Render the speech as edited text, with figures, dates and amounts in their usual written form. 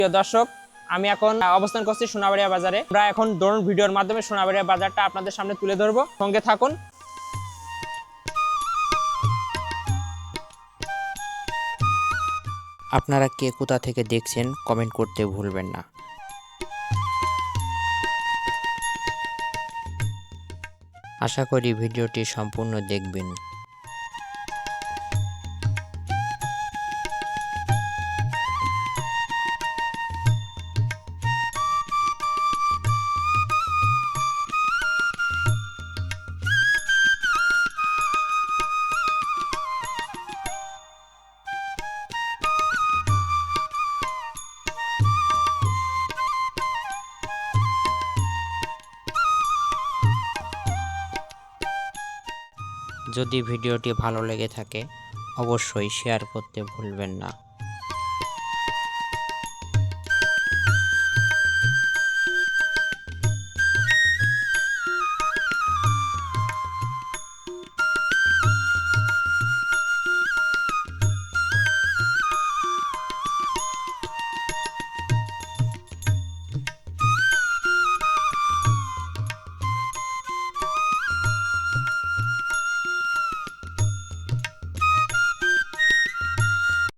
প্রিয় দর্শক, আমি এখন অবস্থান করছি সোনাবাড়িয়া বাজারে। আমরা এখন ড্রোন ভিডিওর মাধ্যমে সোনাবাড়িয়া বাজারটা আপনাদের সামনে তুলে ধরবো। সঙ্গে থাকুন। আপনারা কে কোথা থেকে দেখছেন কমেন্ট করতে ভুলবেন না। আশা করি ভিডিওটি সম্পূর্ণ দেখবেন। যদি ভিডিওটি ভালো লেগে থাকে অবশ্যই শেয়ার করতে ভুলবেন না।